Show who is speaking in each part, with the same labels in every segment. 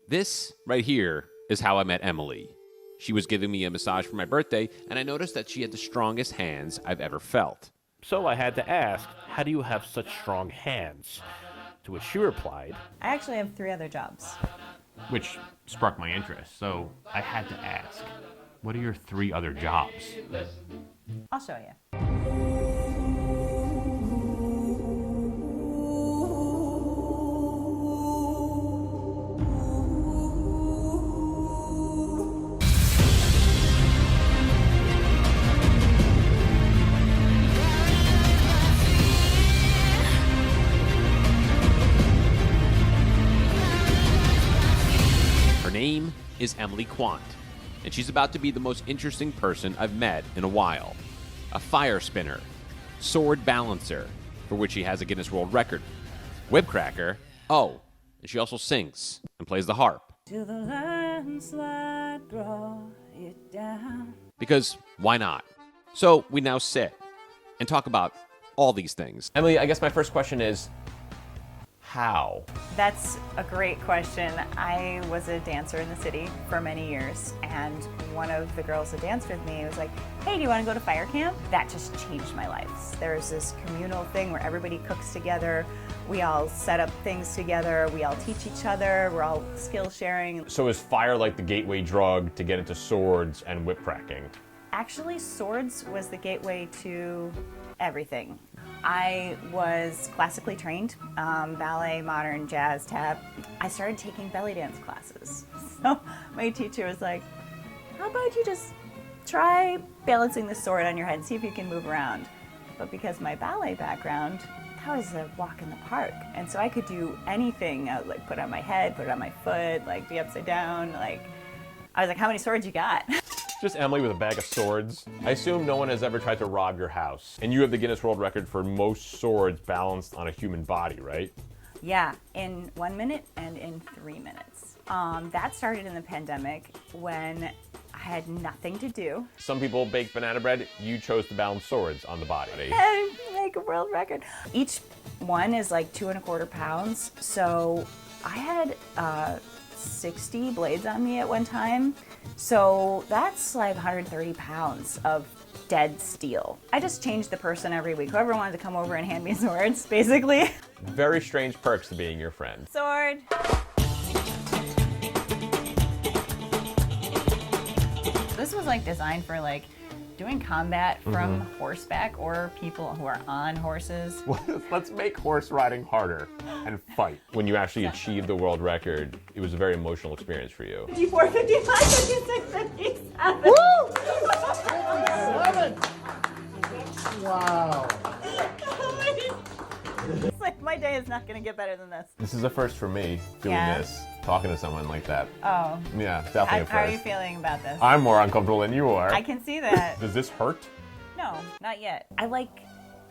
Speaker 1: This right here is how I met Emily. She was giving me a massage for my birthday, and I noticed that she had the strongest hands I've ever felt.
Speaker 2: So I had to ask, how do you have such strong hands? To which she replied,
Speaker 3: I actually have 3 other jobs.
Speaker 2: which struck my interest. So I had to ask, what are your 3 other jobs?
Speaker 3: I'll show you.
Speaker 1: Her name is Emily Quant, and she's about to be the most interesting person I've met in a while. A fire spinner, sword balancer, for which she has a Guinness World Record, whip cracker, and she also sings and plays the harp.
Speaker 3: To the landslide, draw it down.
Speaker 1: Because why not? So we now sit and talk about all these things. Emily, I guess my first question is, how?
Speaker 3: That's a great question. I was a dancer in the city for many years, and one of the girls that danced with me was like, hey, do you want to go to fire camp? That just changed my life. There's this communal thing where everybody cooks together, we all set up things together, we all teach each other, we're all skill sharing.
Speaker 2: So is fire like the gateway drug to get into swords and whip cracking?
Speaker 3: Actually, swords was the gateway to everything. I was classically trained, ballet, modern, jazz, tap. I started taking belly dance classes. So my teacher was like, how about you just try balancing the sword on your head and see if you can move around. But because my ballet background, that was a walk in the park. And so I could do anything. I would like put it on my head, put it on my foot, like be upside down. Like, I was like, how many swords you got?
Speaker 2: Just Emily with a bag of swords. I assume no one has ever tried to rob your house. And you have the Guinness World Record for most swords balanced on a human body, right?
Speaker 3: Yeah, in 1 minute and in 3 minutes. That started in the pandemic when I had nothing to do.
Speaker 2: Some people bake banana bread. You chose to balance swords on the body.
Speaker 3: And make a world record. Each one is like 2¼ pounds. So I had 60 blades on me at one time. So that's like 130 pounds of dead steel. I just changed the person every week. Whoever wanted to come over and hand me swords, basically.
Speaker 2: Very strange perks to being your friend.
Speaker 3: Sword. This was like designed for like doing combat from horseback or people who are on horses.
Speaker 2: Let's make horse riding harder and fight. When you actually achieved the world record, it was a very emotional experience for you.
Speaker 3: 54, 55, 56, 57.
Speaker 4: Woo! 57! Wow.
Speaker 3: It's like my day is not gonna get better than this.
Speaker 2: This is a first for me, doing
Speaker 3: Yeah?
Speaker 2: this, talking to someone like that.
Speaker 3: Oh.
Speaker 2: Yeah, definitely a
Speaker 3: How are you
Speaker 2: first.
Speaker 3: feeling about this?
Speaker 2: I'm more uncomfortable than you are.
Speaker 3: I can see that.
Speaker 2: Does this hurt?
Speaker 3: No, not yet. I like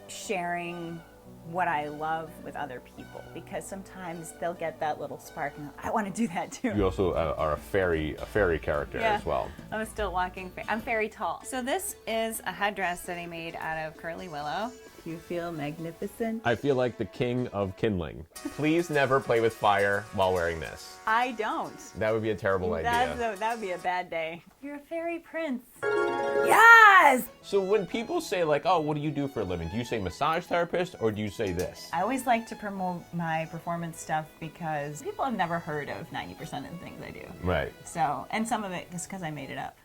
Speaker 3: sharing what I love with other people because sometimes they'll get that little spark and I want to do that too.
Speaker 2: You also are a fairy character
Speaker 3: Yeah.
Speaker 2: as well.
Speaker 3: I'm a still walking I'm very tall. So this is a headdress that I made out of curly willow. You feel magnificent?
Speaker 2: I feel like the king of kindling. Please never play with fire while wearing this.
Speaker 3: I don't.
Speaker 2: That would be a terrible idea.
Speaker 3: That would be a bad day. You're a fairy prince. Yes!
Speaker 2: So when people say like, oh, what do you do for a living? Do you say massage therapist or do you say this?
Speaker 3: I always like to promote my performance stuff because people have never heard of 90% of the things I do.
Speaker 2: Right.
Speaker 3: So, and some of it is because I made it up.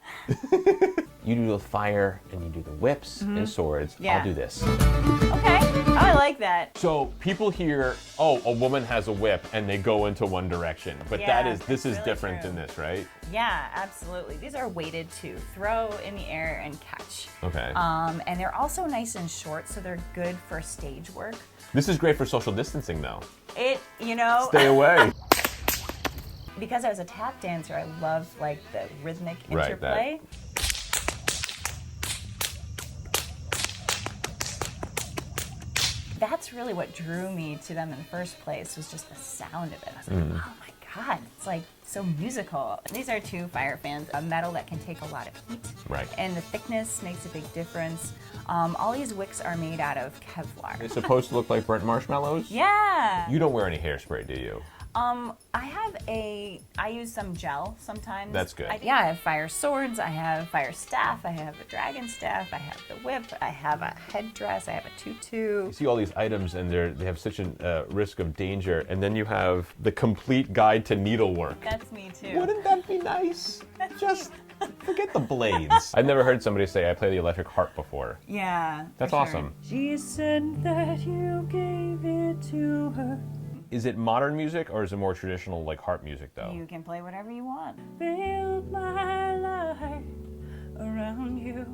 Speaker 2: You do the fire and you do the whips and swords.
Speaker 3: Yeah.
Speaker 2: I'll do this.
Speaker 3: Okay. Oh, I like that.
Speaker 2: So people hear, oh, a woman has a whip and they go into one direction. But
Speaker 3: Yeah,
Speaker 2: this
Speaker 3: that's
Speaker 2: is
Speaker 3: really
Speaker 2: different
Speaker 3: true.
Speaker 2: than this, right?
Speaker 3: Yeah, absolutely. These are weighted to throw in the air and catch.
Speaker 2: Okay.
Speaker 3: And they're also nice and short, so they're good for stage work.
Speaker 2: This is great for social distancing though.
Speaker 3: Stay
Speaker 2: away.
Speaker 3: Because I was a tap dancer, I love like the rhythmic
Speaker 2: Right,
Speaker 3: interplay. That's really what drew me to them in the first place, was just the sound of it. I was like, oh my God, it's like so musical. These are 2 fire fans, a metal that can take a lot of heat.
Speaker 2: Right.
Speaker 3: And the thickness makes a big difference. All these wicks are made out of Kevlar.
Speaker 2: It's supposed to look like burnt marshmallows?
Speaker 3: Yeah.
Speaker 2: You don't wear any hairspray, do you?
Speaker 3: I use some gel sometimes.
Speaker 2: That's good.
Speaker 3: I have fire swords, I have fire staff, I have a dragon staff, I have the whip, I have a headdress, I have a tutu.
Speaker 2: You see all these items and they have such a risk of danger, and then you have the complete guide to needlework.
Speaker 3: That's me too.
Speaker 2: Wouldn't that be nice? Just forget the blades. I've never heard somebody say I play the electric harp before.
Speaker 3: Yeah.
Speaker 2: That's
Speaker 3: for sure.
Speaker 2: awesome.
Speaker 3: She said that you gave it to her.
Speaker 2: Is it modern music or is it more traditional like harp music though?
Speaker 3: You can play whatever you want. Build my life around you,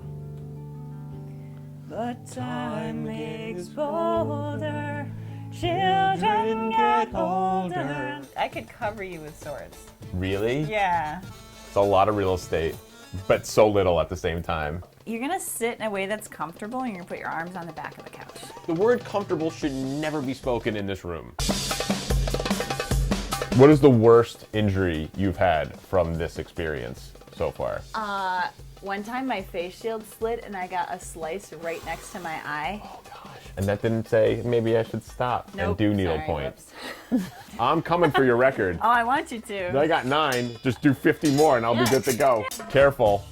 Speaker 3: but time makes bolder. Children get older. I could cover you with swords.
Speaker 2: Really?
Speaker 3: Yeah.
Speaker 2: It's a lot of real estate, but so little at the same time.
Speaker 3: You're gonna sit in a way that's comfortable and you're gonna put your arms on the back of the couch.
Speaker 2: The word comfortable should never be spoken in this room. What is the worst injury you've had from this experience so far?
Speaker 3: One time my face shield slid and I got a slice right next to my eye.
Speaker 2: Oh gosh. And that didn't say maybe I should stop and do needlepoint.
Speaker 3: Whoops.
Speaker 2: I'm coming for your record.
Speaker 3: Oh, I want you to.
Speaker 2: I got 9. Just do 50 more and I'll be good to go. Careful.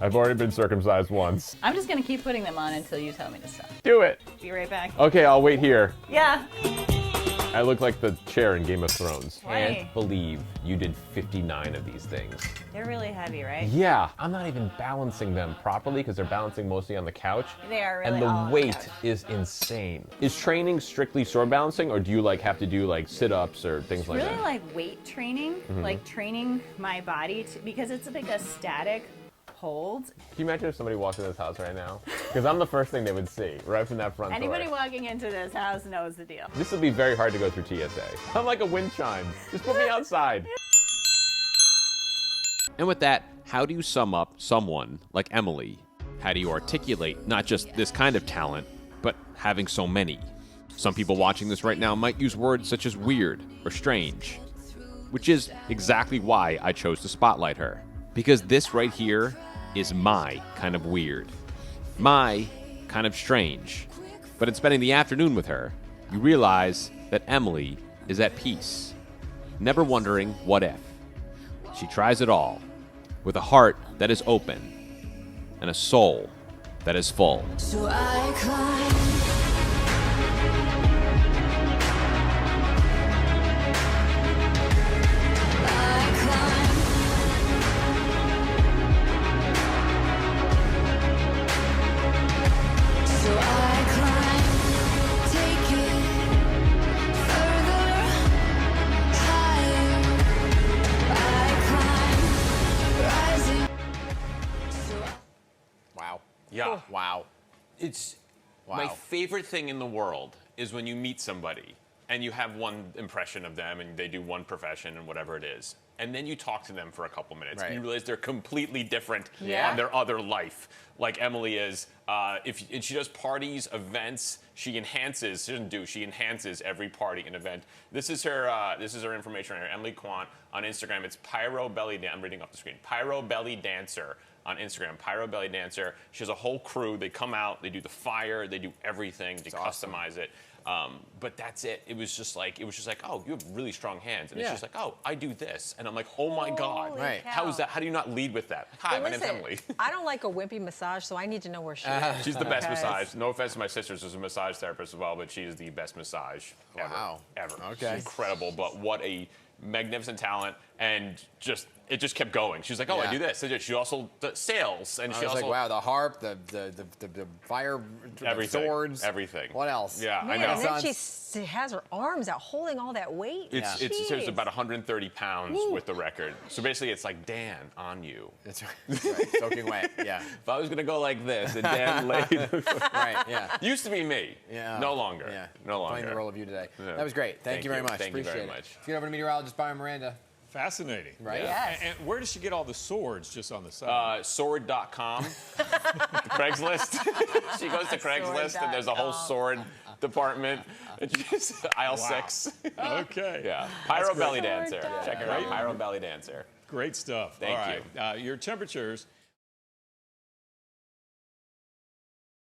Speaker 2: I've already been circumcised once.
Speaker 3: I'm just gonna keep putting them on until you tell me to stop.
Speaker 2: Do it.
Speaker 3: Be right back.
Speaker 2: Okay, I'll wait here.
Speaker 3: Yeah.
Speaker 2: I look like the chair in Game of Thrones.
Speaker 3: Why?
Speaker 2: Can't believe you did 59 of these things.
Speaker 3: They're really heavy, right?
Speaker 2: Yeah, I'm not even balancing them properly because they're balancing mostly on the couch.
Speaker 3: They are really
Speaker 2: And
Speaker 3: all on
Speaker 2: the
Speaker 3: the
Speaker 2: weight
Speaker 3: couch.
Speaker 2: is insane. Is training strictly sword balancing or do you like have to do like sit-ups or things like
Speaker 3: Really
Speaker 2: that?
Speaker 3: like weight training, like training my body because it's like a static hold.
Speaker 2: Can you imagine if somebody walked in this house right now? Because I'm the first thing they would see right from that front
Speaker 3: Anybody
Speaker 2: door.
Speaker 3: walking into this house knows the deal.
Speaker 2: This would be very hard to go through TSA. I'm like a wind chime. Just put me outside.
Speaker 1: And with that, how do you sum up someone like Emily? How do you articulate not just this kind of talent, but having so many? Some people watching this right now might use words such as weird or strange, which is exactly why I chose to spotlight her. Because this right here is my kind of weird, my kind of strange. But in spending the afternoon with her, you realize that Emily is at peace, never wondering what if. She tries it all, with a heart that is open and a soul that is full.
Speaker 4: So I climb.
Speaker 1: Wow. Yeah. Wow. It's my favorite thing in the world is when you meet somebody and you have one impression of them and they do one profession and whatever it is. And then you talk to them for a couple minutes and you realize they're completely different on their other life. Like Emily is, and she does parties, events, she enhances, she enhances every party and event. This is her information right here, Emily Quant on Instagram. It's Pyrobellydancer, I'm reading off the screen, Pyrobellydancer on Instagram, Pyrobellydancer. She has a whole crew, they come out, they do the fire, they do everything, they customize it. But that's it. It was just like, oh, you have really strong hands. And it's just like, oh, I do this. And I'm like, oh my God.
Speaker 4: Right.
Speaker 1: How is that? How do you not lead with that? Hi, my name's Emily.
Speaker 4: I don't like a wimpy massage, so I need to know where she is.
Speaker 1: She's the best massage. No offense to my sisters, who's a massage therapist as well, but she is the best massage ever.
Speaker 5: Okay.
Speaker 1: She's incredible, but what a magnificent talent. And it just kept going. She was like, oh, I do this. She also does sales. And
Speaker 5: I
Speaker 1: she
Speaker 5: was
Speaker 1: also
Speaker 5: like, wow, the harp, the fire,
Speaker 1: everything,
Speaker 5: swords,
Speaker 1: everything.
Speaker 5: What else?
Speaker 1: Yeah,
Speaker 4: Man,
Speaker 1: I know.
Speaker 4: and then she has her arms out holding all that weight.
Speaker 1: It's
Speaker 4: Jeez.
Speaker 1: about 130 pounds with the record. So basically, it's like Dan on you.
Speaker 5: That's right. That's right. Soaking wet. Yeah.
Speaker 1: If I was gonna go like this, and Dan laid.
Speaker 5: Right. Yeah.
Speaker 1: Used to be me.
Speaker 5: Yeah.
Speaker 1: no longer.
Speaker 5: Yeah.
Speaker 1: No longer.
Speaker 5: Playing the role of you today.
Speaker 1: Yeah.
Speaker 5: That was great. Thank you very much.
Speaker 1: Thank you
Speaker 5: Appreciate
Speaker 1: very
Speaker 5: it.
Speaker 1: much.
Speaker 5: Let's get over to meteorologist Byron Miranda.
Speaker 6: Fascinating.
Speaker 5: Right.
Speaker 4: Yes.
Speaker 6: And where does she get all the swords just on the side?
Speaker 1: Sword.com. Craigslist. She goes to Craigslist and there's a whole sword department. Aisle 6.
Speaker 6: Okay.
Speaker 1: Yeah. Pyrobellydancer.
Speaker 4: Sword.com.
Speaker 1: Check her out. Pyrobellydancer.
Speaker 6: Great stuff.
Speaker 1: Thank
Speaker 6: all right. Your temperatures